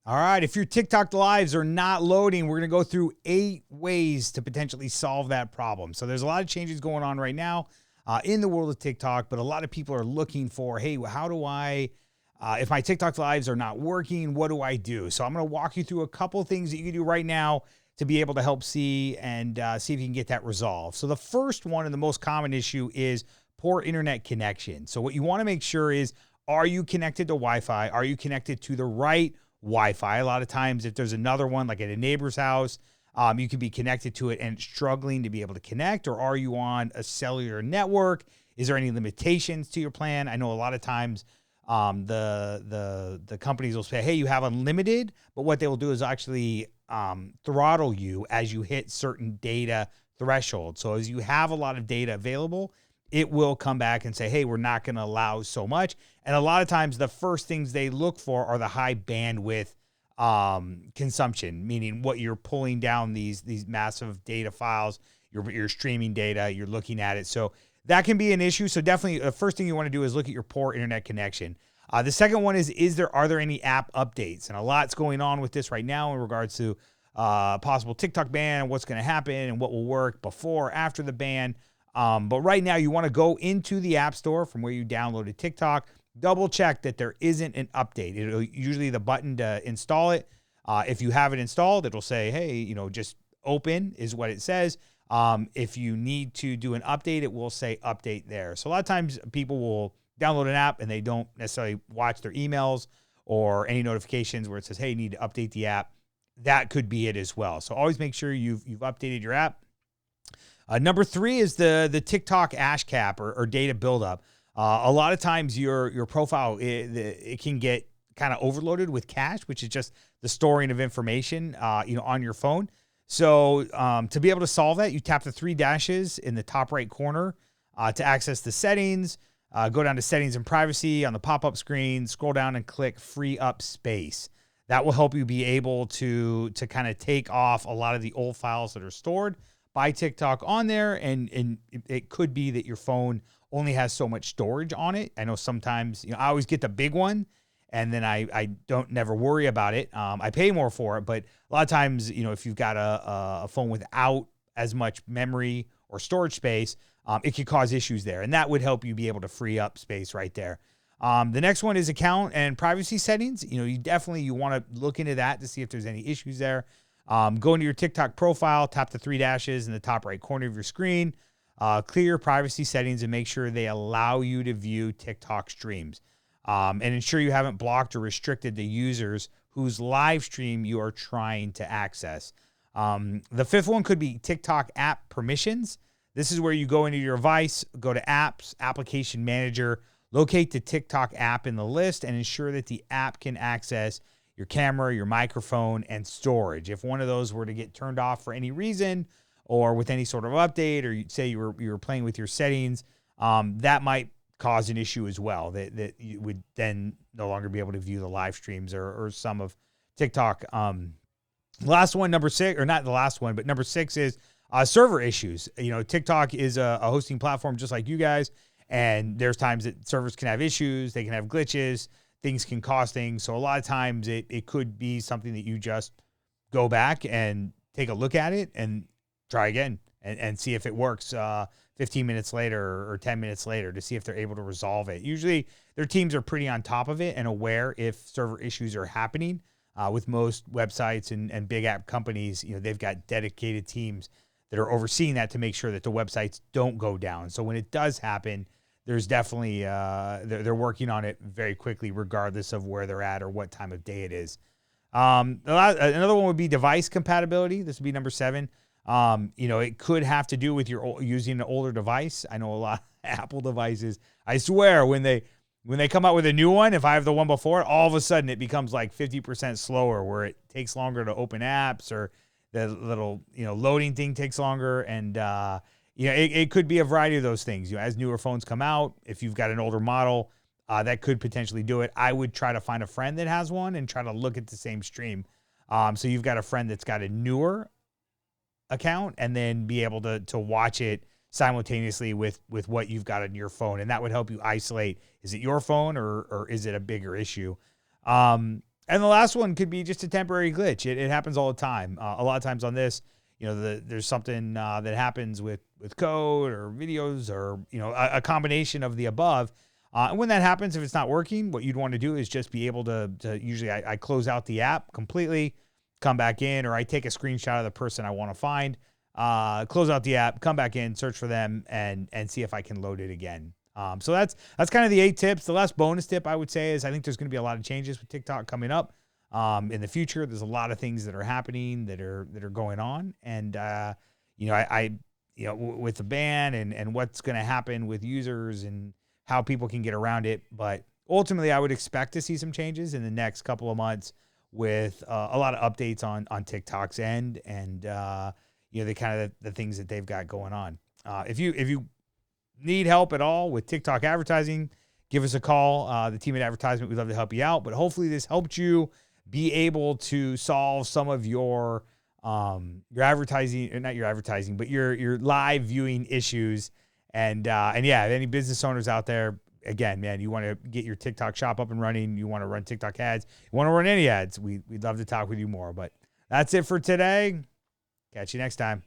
All right, if your TikTok lives are not loading, we're going to go through 8 ways to potentially solve that problem. So there's a lot of changes going on right now in the world of TikTok, but a lot of people are looking for, hey, how do I, if my TikTok lives are not working, what do I do? So I'm going to walk you through a couple things that you can do right now to be able to help see and see if you can get that resolved. So the first one and the most common issue is poor internet connection. So what you want to make sure is, are you connected to Wi-Fi? Are you connected to the right Wi-Fi? A lot of times, if there's another one, like at a neighbor's house, you can be connected to it and it's struggling to be able to connect. Or are you on a cellular network? Is there any limitations to your plan? I know a lot of times the companies will say, hey, you have unlimited, but what they will do is actually throttle you as you hit certain data thresholds. So as you have a lot of data available, it will come back and say, hey, we're not going to allow so much. And a lot of times the first things they look for are the high bandwidth consumption, meaning what you're pulling down these massive data files, you're streaming data, you're looking at it. So that can be an issue. So definitely the first thing you want to do is look at your poor internet connection. The second one is are there any app updates? And a lot's going on with this right now in regards to possible TikTok ban and what's going to happen and what will work before, after the ban. But right now you want to go into the App Store from where you downloaded TikTok, double check that there isn't an update. It'll usually the button to install it. If you have it installed, it'll say, hey, just open is what it says. If you need to do an update, it will say update there. So a lot of times people will download an app and they don't necessarily watch their emails or any notifications where it says, hey, you need to update the app. That could be it as well. So always make sure you've updated your app. Number 3 is the TikTok ash cap or data buildup. A lot of times your profile, it can get kind of overloaded with cache, which is just the storing of information, on your phone. So to be able to solve that, you tap the 3 dashes in the top right corner to access the settings. Go down to settings and privacy on the pop-up screen, scroll down and click free up space. That will help you be able to kind of take off a lot of the old files that are stored by TikTok on there. And it could be that your phone only has so much storage on it. I know sometimes, I always get the big one and then I don't never worry about it. I pay more for it, but a lot of times, if you've got a phone without as much memory or storage space, it could cause issues there. And that would help you be able to free up space right there. The next one is account and privacy settings. You want to look into that to see if there's any issues there. Go into your TikTok profile, tap the 3 dashes in the top right corner of your screen, clear your privacy settings and make sure they allow you to view TikTok streams. And ensure you haven't blocked or restricted the users whose live stream you are trying to access. The 5th one could be TikTok app permissions. This is where you go into your device, go to apps, application manager, locate the TikTok app in the list and ensure that the app can access your camera, your microphone, and storage. If one of those were to get turned off for any reason or with any sort of update, or you say you were playing with your settings, that might cause an issue as well, that you would then no longer be able to view the live streams or some of TikTok. Last one, number 6, or not the last one, but number 6 is server issues. TikTok is a hosting platform just like you guys, and there's times that servers can have issues, they can have glitches, things can cost things. So a lot of times it could be something that you just go back and take a look at it and try again and see if it works 15 minutes later or 10 minutes later to see if they're able to resolve it. Usually their teams are pretty on top of it and aware if server issues are happening. With most websites and big app companies, they've got dedicated teams that are overseeing that to make sure that the websites don't go down. So when it does happen, there's definitely, they're working on it very quickly, regardless of where they're at or what time of day it is. Another one would be device compatibility. This would be number 7. It could have to do with your using an older device. I know a lot of Apple devices, I swear, when they come out with a new one, if I have the one before, all of a sudden it becomes like 50% slower, where it takes longer to open apps or the little, loading thing takes longer. And, it could be a variety of those things. As newer phones come out, if you've got an older model, that could potentially do it. I would try to find a friend that has one and try to look at the same stream. So you've got a friend that's got a newer account and then be able to watch it simultaneously with what you've got on your phone. And that would help you isolate, is it your phone or is it a bigger issue? And And the last one could be just a temporary glitch. It happens all the time. A lot of times on this, there's something that happens with code or videos or, a combination of the above. And when that happens, if it's not working, what you'd want to do is just be able to usually I close out the app completely, come back in, or I take a screenshot of the person I want to find, close out the app, come back in, search for them, and see if I can load it again. So that's kind of the 8 tips. The last bonus tip I would say is I think there's going to be a lot of changes with TikTok coming up in the future. There's a lot of things that are happening that are going on, and with the ban and what's going to happen with users and how people can get around it. But ultimately, I would expect to see some changes in the next couple of months with a lot of updates on TikTok's end and the kind of the things that they've got going on. If you need help at all with TikTok advertising, give us a call. The team at Advertisement, we'd love to help you out. But hopefully this helped you be able to solve some of your advertising, or not your advertising, but your live viewing issues. And yeah, any business owners out there, again, man, you want to get your TikTok shop up and running, you want to run TikTok ads, you want to run any ads, we'd love to talk with you more. But that's it for today. Catch you next time.